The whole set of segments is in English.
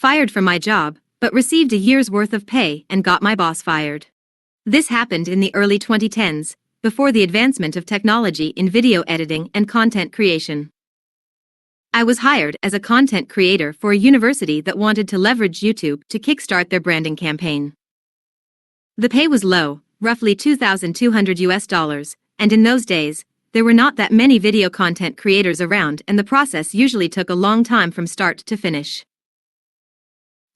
fired from my job, but received a year's worth of pay and got my boss fired. This happened in the early 2010s, before the advancement of technology in video editing and content creation. I was hired as a content creator for a university that wanted to leverage YouTube to kickstart their branding campaign. The pay was low, roughly $2,200, and in those days, there were not that many video content creators around, and the process usually took a long time from start to finish.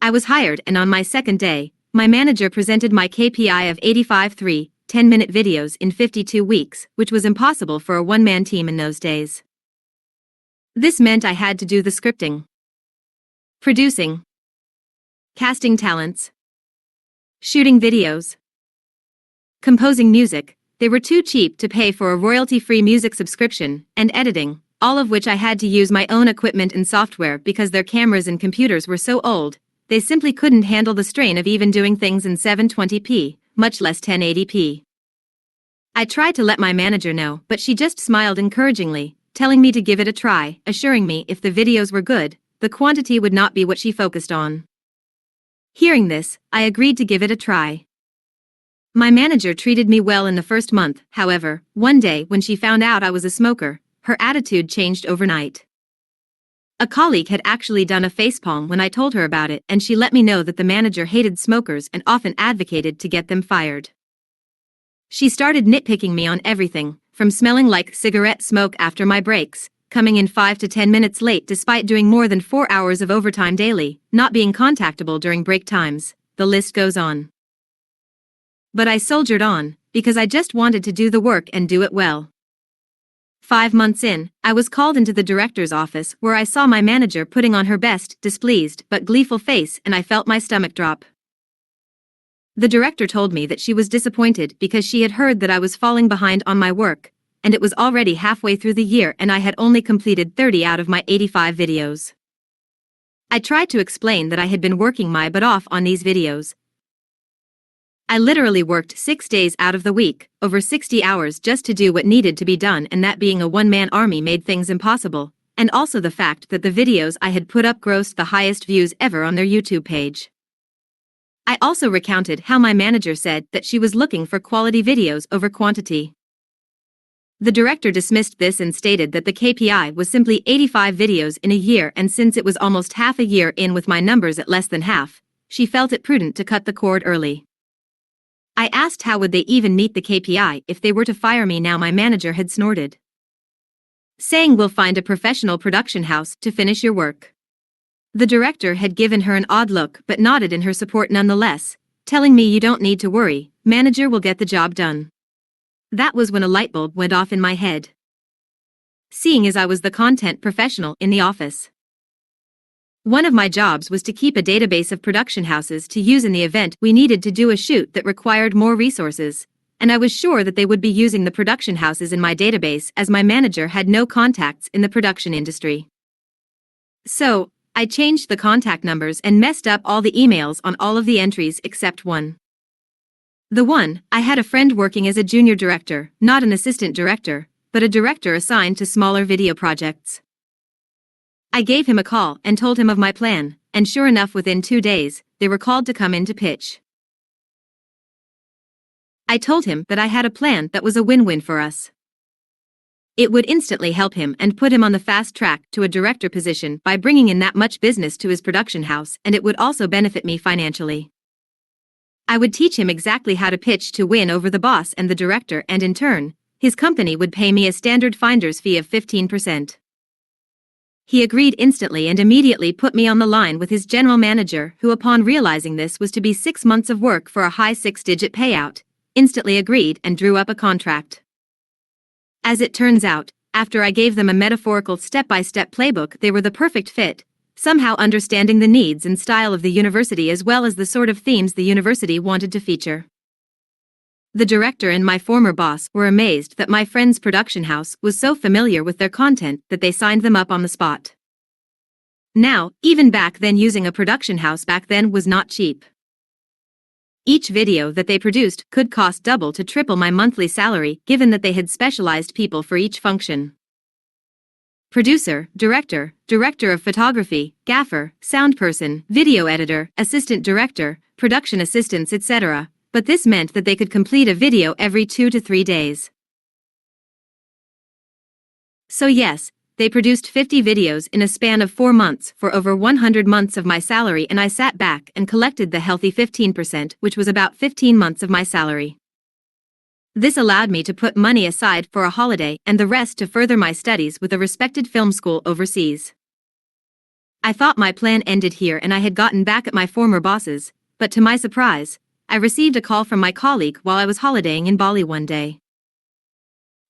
I was hired, and on my second day, my manager presented my KPI of 85 10-minute videos in 52 weeks, which was impossible for a one-man team in those days. This meant I had to do the scripting, producing, casting talents, shooting videos, composing music. They were too cheap to pay for a royalty-free music subscription, and editing, all of which I had to use my own equipment and software because their cameras and computers were so old, they simply couldn't handle the strain of even doing things in 720p, much less 1080p. I tried to let my manager know, but she just smiled encouragingly, telling me to give it a try, assuring me if the videos were good, the quantity would not be what she focused on. Hearing this, I agreed to give it a try. My manager treated me well in the first month. However, one day when she found out I was a smoker, her attitude changed overnight. A colleague had actually done a facepalm when I told her about it, and she let me know that the manager hated smokers and often advocated to get them fired. She started nitpicking me on everything, from smelling like cigarette smoke after my breaks, coming in 5 to 10 minutes late despite doing more than 4 hours of overtime daily, not being contactable during break times, the list goes on. But I soldiered on, because I just wanted to do the work and do it well. 5 months in, I was called into the director's office where I saw my manager putting on her best, displeased but gleeful face, and I felt my stomach drop. The director told me that she was disappointed because she had heard that I was falling behind on my work, and it was already halfway through the year and I had only completed 30 out of my 85 videos. I tried to explain that I had been working my butt off on these videos. I literally worked 6 days out of the week, over 60 hours just to do what needed to be done, and that being a one-man army made things impossible, and also the fact that the videos I had put up grossed the highest views ever on their YouTube page. I also recounted how my manager said that she was looking for quality videos over quantity. The director dismissed this and stated that the KPI was simply 85 videos in a year, and since it was almost half a year in with my numbers at less than half, she felt it prudent to cut the cord early. I asked how would they even meet the KPI if they were to fire me. Now my manager had snorted, saying we'll find a professional production house to finish your work. The director had given her an odd look but nodded in her support nonetheless, telling me you don't need to worry, manager will get the job done. That was when a light bulb went off in my head, seeing as I was the content professional in the office. One of my jobs was to keep a database of production houses to use in the event we needed to do a shoot that required more resources, and I was sure that they would be using the production houses in my database as my manager had no contacts in the production industry. So, I changed the contact numbers and messed up all the emails on all of the entries except one. The one, I had a friend working as a junior director, not an assistant director, but a director assigned to smaller video projects. I gave him a call and told him of my plan, and sure enough within 2 days, they were called to come in to pitch. I told him that I had a plan that was a win-win for us. It would instantly help him and put him on the fast track to a director position by bringing in that much business to his production house, and it would also benefit me financially. I would teach him exactly how to pitch to win over the boss and the director, and in turn, his company would pay me a standard finder's fee of 15%. He agreed instantly and immediately put me on the line with his general manager, who upon realizing this was to be 6 months of work for a high 6-digit payout, instantly agreed and drew up a contract. As it turns out, after I gave them a metaphorical step-by-step playbook, they were the perfect fit, somehow understanding the needs and style of the university as well as the sort of themes the university wanted to feature. The director and my former boss were amazed that my friend's production house was so familiar with their content that they signed them up on the spot. Now, even back then, using a production house back then was not cheap. Each video that they produced could cost double to triple my monthly salary, given that they had specialized people for each function. producer, director, director of photography, gaffer, sound person, video editor, assistant director, production assistants, etc., but this meant that they could complete a video every 2 to 3 days. So yes, they produced 50 videos in a span of 4 months for over 100 months of my salary, and I sat back and collected the healthy 15%, which was about 15 months of my salary. This allowed me to put money aside for a holiday and the rest to further my studies with a respected film school overseas. I thought my plan ended here and I had gotten back at my former bosses, but to my surprise, I received a call from my colleague while I was holidaying in Bali one day.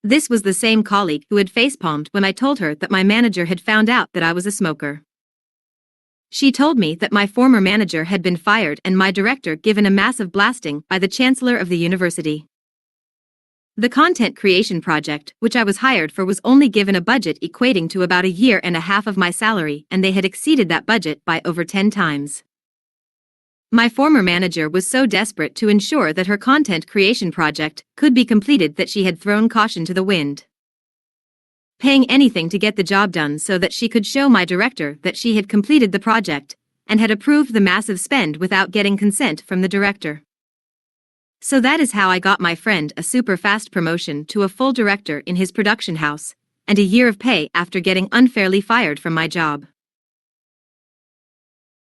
This was the same colleague who had facepalmed when I told her that my manager had found out that I was a smoker. She told me that my former manager had been fired and my director given a massive blasting by the chancellor of the university. The content creation project, which I was hired for, was only given a budget equating to about a year and a half of my salary, and they had exceeded that budget by over 10 times. My former manager was so desperate to ensure that her content creation project could be completed that she had thrown caution to the wind, paying anything to get the job done so that she could show my director that she had completed the project and had approved the massive spend without getting consent from the director. So that is how I got my friend a super fast promotion to a full director in his production house, and a year of pay after getting unfairly fired from my job.